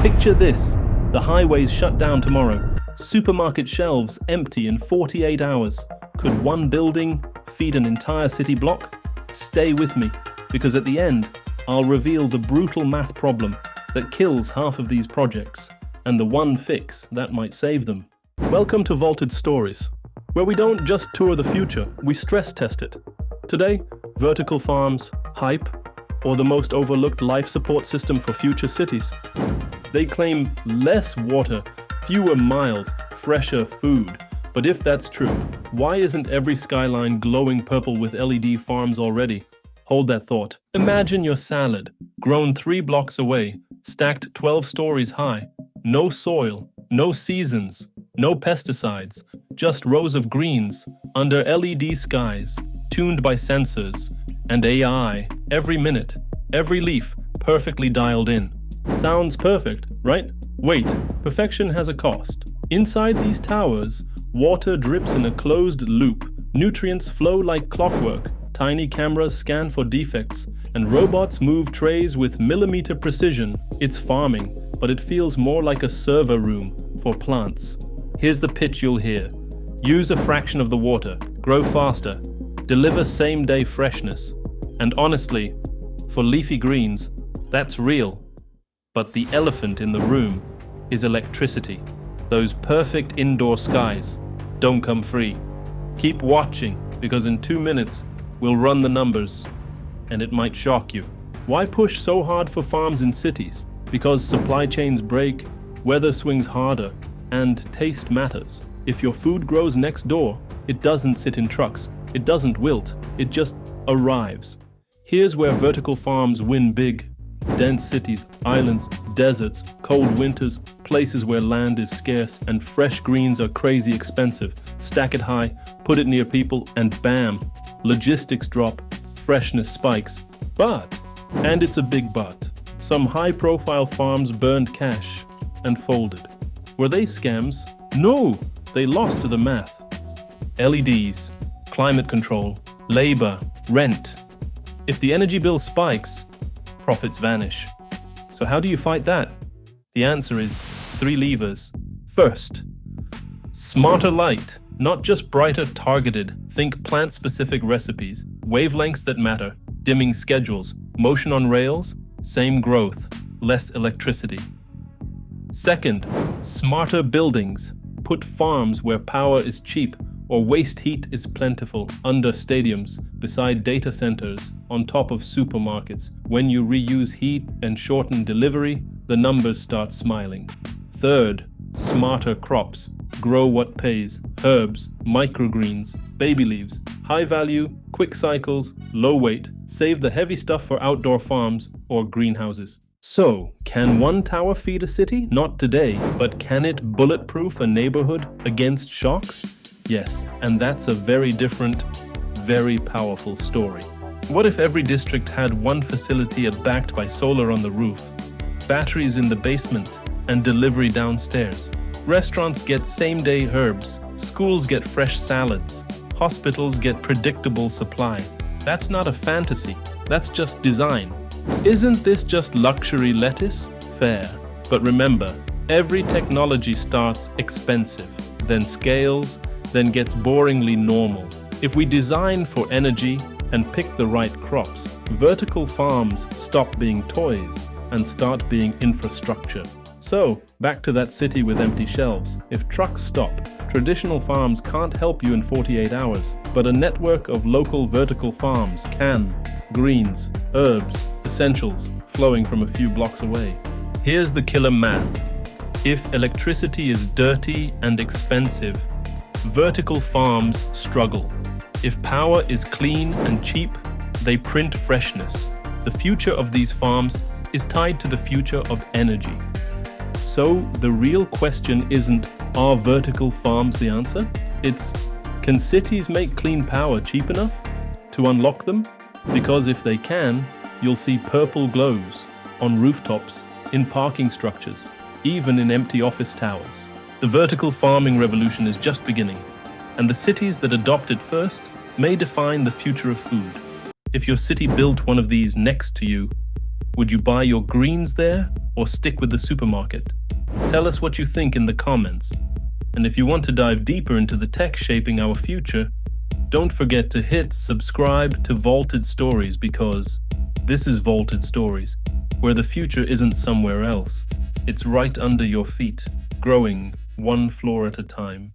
Picture this, the highways shut down tomorrow, supermarket shelves empty in 48 hours. Could one building feed an entire city block? Stay with me, because at the end, I'll reveal the brutal math problem that kills half of these projects, and the one fix that might save them. Welcome to Vaulted Stories, where we don't just tour the future, we stress test it. Today, vertical farms, hype, or the most overlooked life support system for future cities. They claim less water, fewer miles, fresher food. But if that's true, why isn't every skyline glowing purple with LED farms already? Hold that thought. Imagine your salad, grown 3 blocks away, stacked 12 stories high. No soil, no seasons, no pesticides, just rows of greens under LED skies, tuned by sensors and AI every minute, every leaf perfectly dialed in. Sounds perfect, right? Wait, perfection has a cost. Inside these towers, water drips in a closed loop, nutrients flow like clockwork, tiny cameras scan for defects, and robots move trays with millimeter precision. It's farming, but it feels more like a server room for plants. Here's the pitch you'll hear. Use a fraction of the water, grow faster, deliver same-day freshness. And honestly, for leafy greens, that's real. But the elephant in the room is electricity. Those perfect indoor skies don't come free. Keep watching, because in 2 minutes, we'll run the numbers, and it might shock you. Why push so hard for farms in cities? Because supply chains break, weather swings harder, and taste matters. If your food grows next door, it doesn't sit in trucks, it doesn't wilt, it just arrives. Here's where vertical farms win big. Dense cities, islands, deserts, cold winters, places where land is scarce and fresh greens are crazy expensive. Stack it high, put it near people, and bam, logistics drop, freshness spikes. But, and it's a big but, some high-profile farms burned cash and folded. Were they scams? No, they lost to the math. LEDs, climate control, labor, rent. If the energy bill spikes, profits vanish. So how do you fight that? The answer is 3 levers. First, smarter light, not just brighter targeted. Think plant-specific recipes, wavelengths that matter, dimming schedules, motion on rails, same growth, less electricity. Second, smarter buildings. Put farms where power is cheap or waste heat is plentiful, under stadiums, beside data centers, on top of supermarkets. When you reuse heat and shorten delivery, the numbers start smiling. Third, smarter crops. Grow what pays. Herbs, microgreens, baby leaves. High value, quick cycles, low weight. Save the heavy stuff for outdoor farms or greenhouses. So, can one tower feed a city? Not today, but can it bulletproof a neighborhood against shocks? Yes, and that's a very different, very powerful story. What if every district had one facility backed by solar on the roof, batteries in the basement, and delivery downstairs? Restaurants get same-day herbs, schools get fresh salads, hospitals get predictable supply. That's not a fantasy, that's just design. Isn't this just luxury lettuce? Fair. But remember, every technology starts expensive, then scales, then gets boringly normal. If we design for energy and pick the right crops, vertical farms stop being toys and start being infrastructure. So, back to that city with empty shelves. If trucks stop, traditional farms can't help you in 48 hours, but a network of local vertical farms can. Greens, herbs, essentials, flowing from a few blocks away. Here's the killer math. If electricity is dirty and expensive, vertical farms struggle. If power is clean and cheap, they print freshness. The future of these farms is tied to the future of energy. So the real question isn't, are vertical farms the answer? It's, can cities make clean power cheap enough to unlock them? Because if they can, you'll see purple glows on rooftops, in parking structures, even in empty office towers. The vertical farming revolution is just beginning, and the cities that adopt it first may define the future of food. If your city built one of these next to you, Would you buy your greens there or stick with the supermarket? Tell us what you think in the comments. And if you want to dive deeper into the tech shaping our future, don't forget to hit subscribe to Vaulted Stories, because this is Vaulted Stories, where the future isn't somewhere else. It's right under your feet, growing one floor at a time.